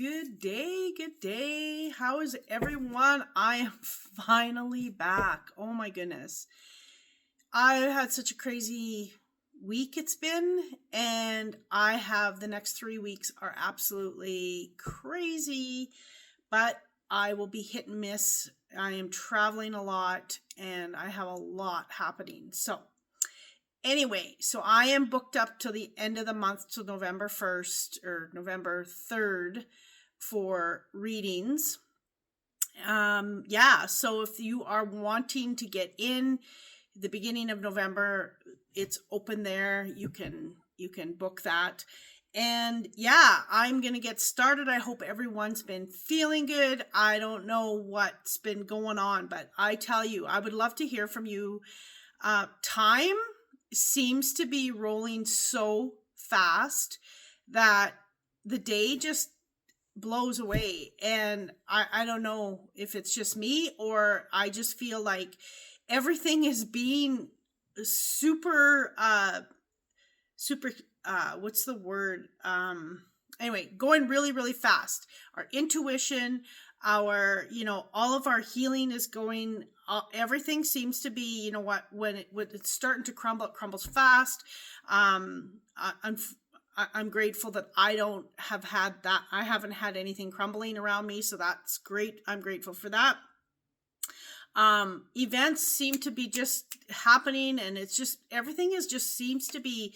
Good day, good day. How is everyone? I am finally back. Oh my goodness. I had such a crazy week it's been, and I have the next 3 weeks are absolutely crazy, but I will be hit and miss. I am traveling a lot and I have a lot happening. Anyway, so I am booked up till the end of the month, till November 1st or November 3rd for readings. So if you are wanting to get in the beginning of November, it's open there. You can book that. And I'm going to get started. I hope everyone's been feeling good. I don't know what's been going on, but I tell you, I would love to hear from you. Time seems to be rolling so fast that the day just blows away. And I don't know if it's just me or I just feel like everything is being super, what's the word? Going really, really fast. Our intuition, all of our healing is going, everything seems to be, when it's starting to crumble, it crumbles fast. I'm grateful that I don't have had that. I haven't had anything crumbling around me. So that's great. I'm grateful for that. Events seem to be just happening, and it's just, everything seems to be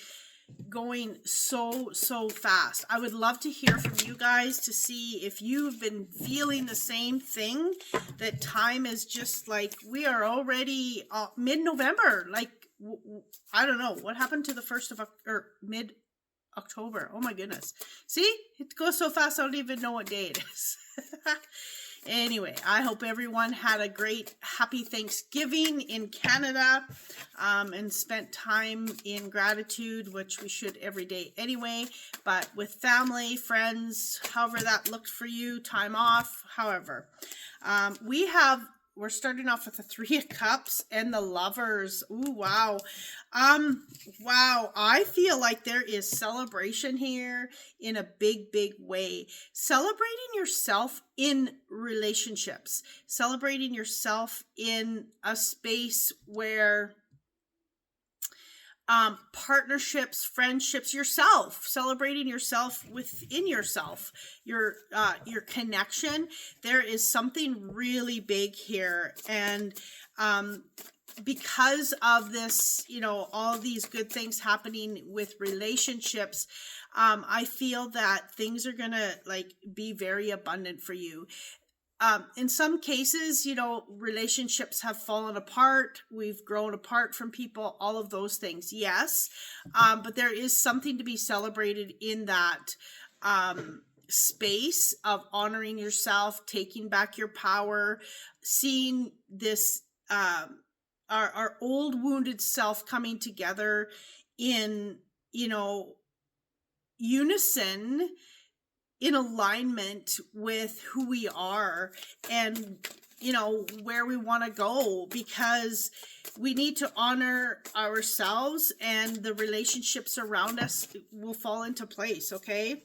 going so fast. I would love to hear from you guys to see if you've been feeling the same thing, that time is just like, we are already mid-November. Like, I don't know what happened to the 1st of mid-October. Oh my goodness. See, it goes so fast, I don't even know what day it is. Anyway, I hope everyone had a great, happy Thanksgiving in Canada, and spent time in gratitude, which we should every day anyway, but with family, friends, however that looked for you, time off, however. We're starting off with the 3 of Cups and the Lovers. Ooh, wow. Wow. I feel like there is celebration here in a big, big way. Celebrating yourself in relationships. Celebrating yourself in a space where partnerships, friendships, yourself, celebrating yourself within yourself, your connection. There is something really big here. And, because of this, all these good things happening with relationships, I feel that things are gonna be very abundant for you. In some cases, relationships have fallen apart. We've grown apart from people, all of those things. Yes. But there is something to be celebrated in that, space of honoring yourself, taking back your power, seeing this, our old wounded self coming together in, unison, in alignment with who we are and, where we want to go, because we need to honor ourselves and the relationships around us will fall into place. Okay.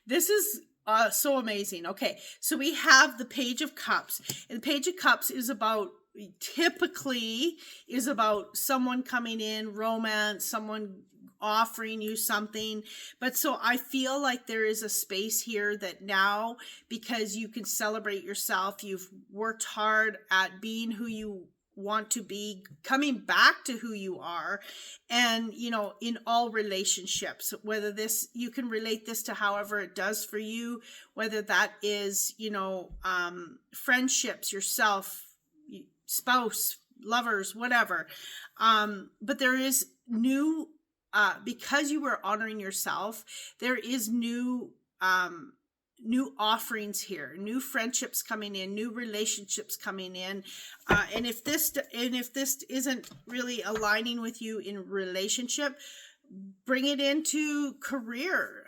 This is so amazing. Okay. So we have the Page of Cups, and the Page of Cups typically is about someone coming in, romance, someone offering you something. But so I feel like there is a space here that now, because you can celebrate yourself, you've worked hard at being who you want to be, coming back to who you are, and in all relationships, whether this, you can relate this to however it does for you, whether that is friendships, yourself, spouse, lovers, whatever, but there is new, because you were honoring yourself, there is new offerings here, new friendships coming in, new relationships coming in, and if this isn't really aligning with you in relationship, bring it into career.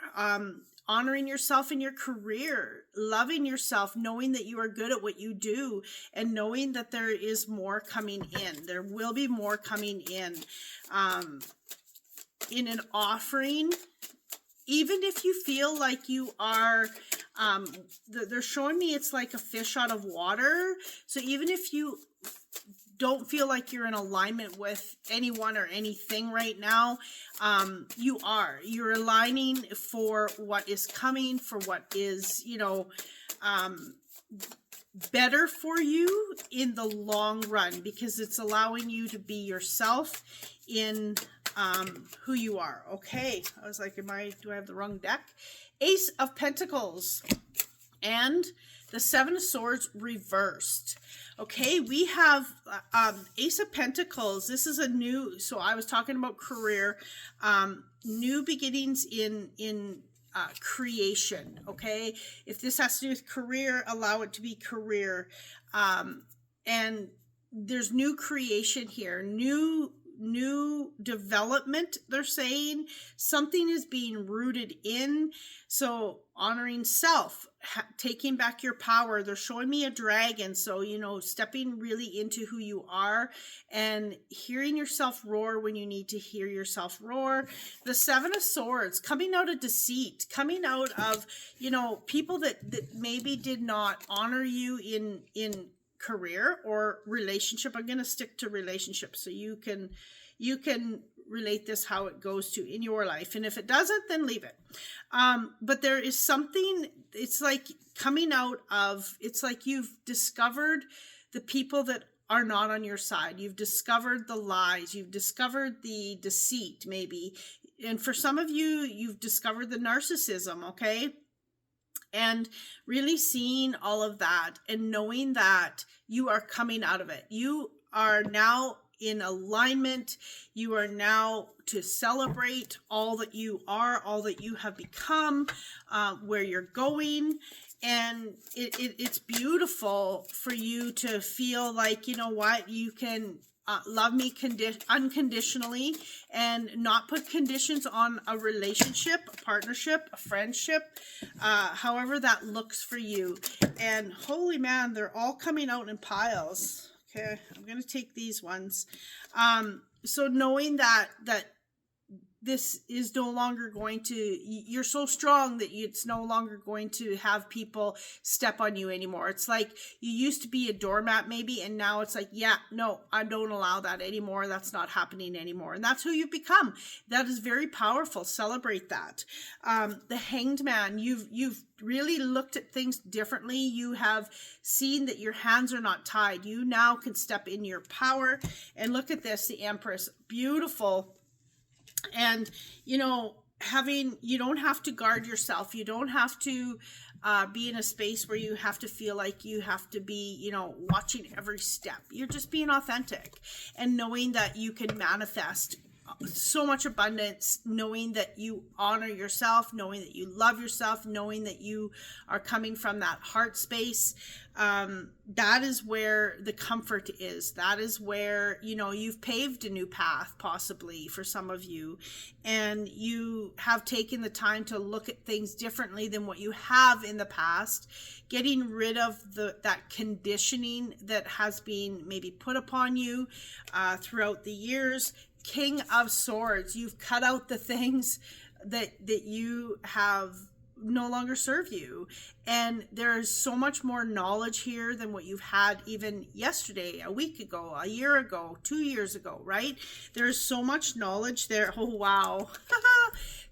Honoring yourself in your career, loving yourself, knowing that you are good at what you do, and knowing that there is more coming in. There will be more coming in an offering, even if you feel like you are, they're showing me it's like a fish out of water. So even if you don't feel like you're in alignment with anyone or anything right now, you're aligning for what is coming, for what is, better for you in the long run, because it's allowing you to be yourself in who you are. Okay, I was like, do I have the wrong deck? Ace of Pentacles and the Seven of Swords reversed. Okay, we have Ace of Pentacles. This is a new, so I was talking about career, new beginnings in creation. Okay, if this has to do with career, allow it to be career. And there's new creation here, new development. They're saying something is being rooted in. So honoring self, taking back your power. They're showing me a dragon. So, stepping really into who you are and hearing yourself roar when you need to hear yourself roar. The Seven of Swords, coming out of deceit, coming out of, people that maybe did not honor you in career or relationship. I'm going to stick to relationship so you can relate this how it goes to in your life, and if it doesn't, then leave it. But there is something, it's like coming out of, it's like you've discovered the people that are not on your side. You've discovered the lies, you've discovered the deceit maybe, and for some of you, you've discovered the narcissism. Okay, and really seeing all of that and knowing that you are coming out of it. You are now in alignment. You are now to celebrate all that you are, all that you have become, where you're going. And it's beautiful for you to feel like, you know what, you can love me unconditionally and not put conditions on a relationship, a partnership, a friendship, however that looks for you. And holy man, they're all coming out in piles. Okay, I'm going to take these ones. So knowing that this is no longer going to, you're so strong that it's no longer going to have people step on you anymore. It's like you used to be a doormat maybe, and now it's like, yeah, no, I don't allow that anymore. That's not happening anymore. And that's who you've become. That is very powerful. Celebrate that. The Hanged Man, you've really looked at things differently. You have seen that your hands are not tied. You now can step in your power. And look at this, the Empress, beautiful. And, you don't have to guard yourself. You don't have to be in a space where you have to feel like you have to be, watching every step. You're just being authentic and knowing that you can manifest so much abundance, knowing that you honor yourself, knowing that you love yourself, knowing that you are coming from that heart space. That is where the comfort is. That is where, you've paved a new path, possibly for some of you, and you have taken the time to look at things differently than what you have in the past, getting rid of that conditioning that has been maybe put upon you throughout the years. King of Swords, you've cut out the things that you have no longer serve you, and there's so much more knowledge here than what you've had even yesterday, a week ago, a year ago, 2 years ago, right? There's so much knowledge there. Oh wow.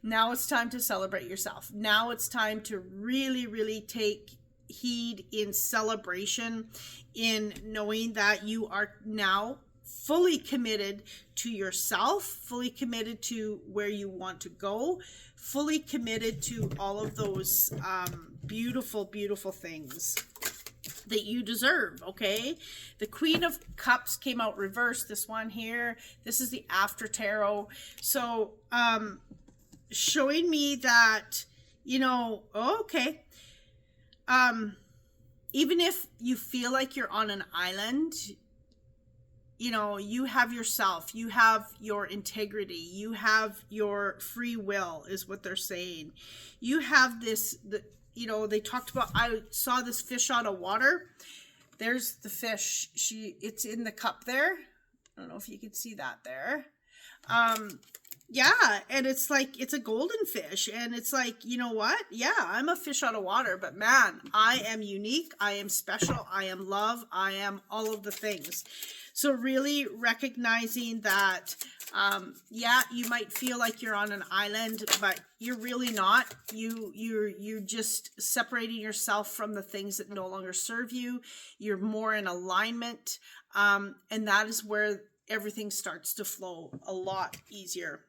Now it's time to celebrate yourself. Now it's time to really take heed in celebration, in knowing that you are now fully committed to yourself, fully committed to where you want to go, fully committed to all of those beautiful things that you deserve. Okay, the Queen of Cups came out reversed. This one here, this is the After Tarot. So showing me that, okay, even if you feel like you're on an island, you have yourself, you have your integrity, you have your free will, is what they're saying. You have this, they talked about, I saw this fish out of water. There's the fish. It's in the cup there. I don't know if you can see that there. Yeah, and it's like it's a golden fish, and it's like, you know what? Yeah, I'm a fish out of water, but man, I am unique, I am special, I am love, I am all of the things. So really recognizing that, yeah, you might feel like you're on an island, but you're really not. You're just separating yourself from the things that no longer serve you. You're more in alignment, and that is where everything starts to flow a lot easier.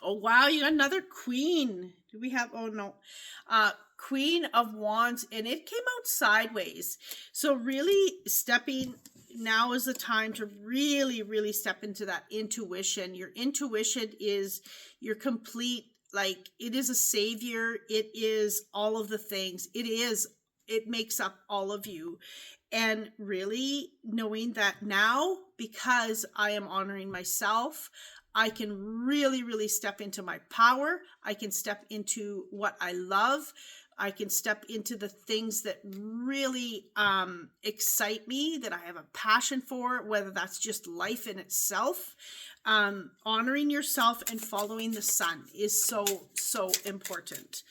Oh wow, you got another queen. Do we have, oh no. Queen of Wands, and it came out sideways. So really stepping, now is the time to really, really step into that intuition. Your intuition is your complete, like, it is a savior. It is all of the things. It makes up all of you. And really knowing that now, because I am honoring myself, I can really, really step into my power. I can step into what I love. I can step into the things that really excite me, that I have a passion for, whether that's just life in itself. Honoring yourself and following the sun is so, so important.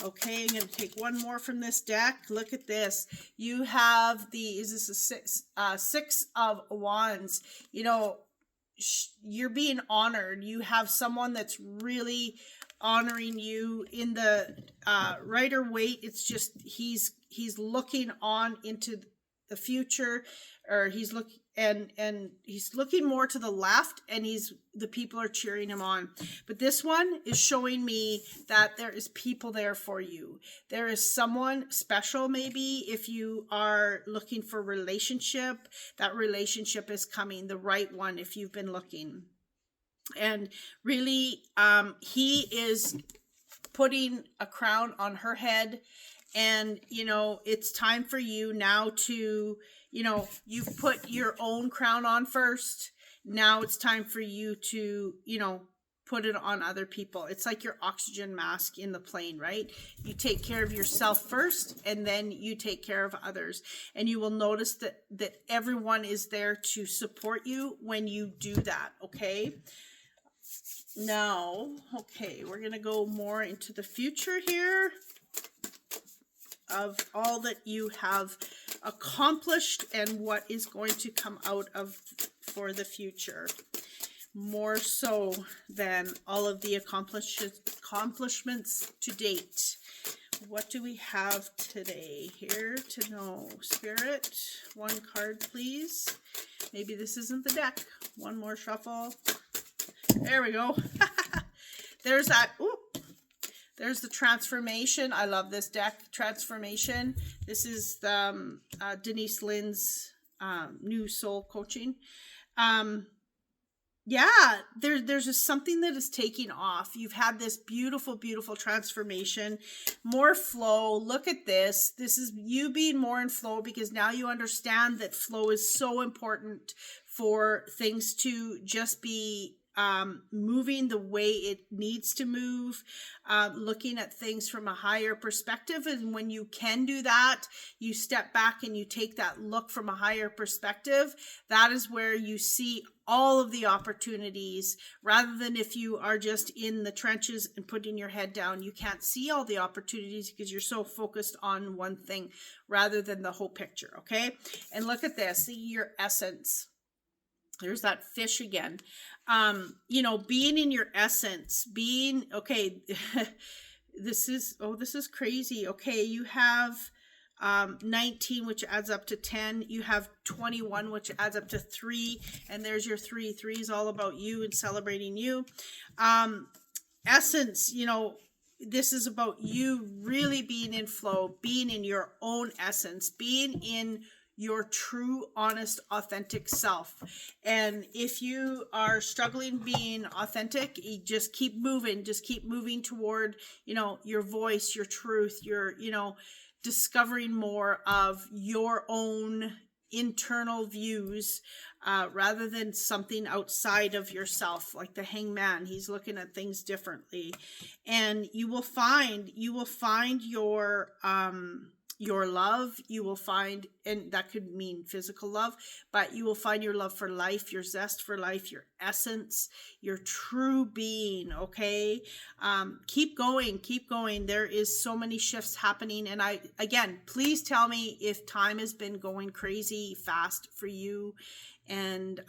Okay, I'm going to take one more from this deck. Look at this. You have is this a six of wands? You know, you're being honored. You have someone that's really honoring you in the Rider Waite. It's just he's looking on into the future, or he's looking, and he's looking more to the left, and the people are cheering him on. But this one is showing me that there is people there for you. There is someone special. Maybe if you are looking for a relationship, that relationship is coming, the right one, if you've been looking. And really, he is putting a crown on her head, and it's time for you now to, you've put your own crown on first. Now it's time for you to, put it on other people. It's like your oxygen mask in the plane, right? You take care of yourself first, and then you take care of others. And you will notice that everyone is there to support you when you do that, okay? Now, okay, we're going to go more into the future here of all that you have accomplished and what is going to come out of for the future. More so than all of the accomplishments to date. What do we have today here to know? Spirit, one card, please. Maybe this isn't the deck. One more shuffle. There we go. There's that. Ooh. There's the transformation. I love this deck. Transformation. This is the Denise Lynn's new soul coaching. Yeah, there's just something that is taking off. You've had this beautiful, beautiful transformation, more flow. Look at this. This is you being more in flow, because now you understand that flow is so important for things to just be moving the way it needs to move, looking at things from a higher perspective. And when you can do that, you step back and you take that look from a higher perspective. That is where you see all of the opportunities, rather than if you are just in the trenches and putting your head down. You can't see all the opportunities because you're so focused on one thing rather than the whole picture. Okay. And look at this, see your essence. There's that fish again. Being in your essence, being, okay, this is crazy. Okay, you have 19, which adds up to 10. You have 21, which adds up to 3. And there's your 3. 3 is all about you and celebrating you. Essence, this is about you really being in flow, being in your own essence, being in your true, honest, authentic self. And if you are struggling being authentic, you just keep moving toward, your voice, your truth, your, discovering more of your own internal views, rather than something outside of yourself. Like the hangman, he's looking at things differently, and you will find your your love. You will find, and that could mean physical love, but you will find your love for life, your zest for life, your essence, your true being. Okay. Keep going, keep going. There is so many shifts happening. And again, please tell me if time has been going crazy fast for you, and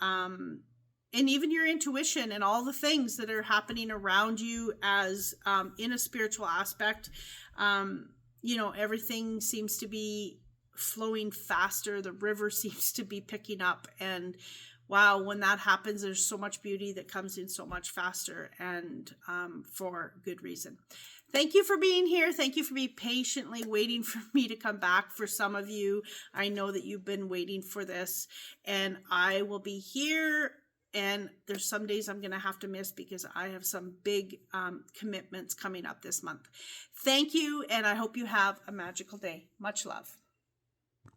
even your intuition and all the things that are happening around you as in a spiritual aspect. Everything seems to be flowing faster. The river seems to be picking up. And wow, when that happens, there's so much beauty that comes in so much faster, and for good reason. Thank you for being here. Thank you for being patiently waiting for me to come back. For some of you, I know that you've been waiting for this, and I will be here. And there's some days I'm going to have to miss because I have some big commitments coming up this month. Thank you, and I hope you have a magical day. Much love.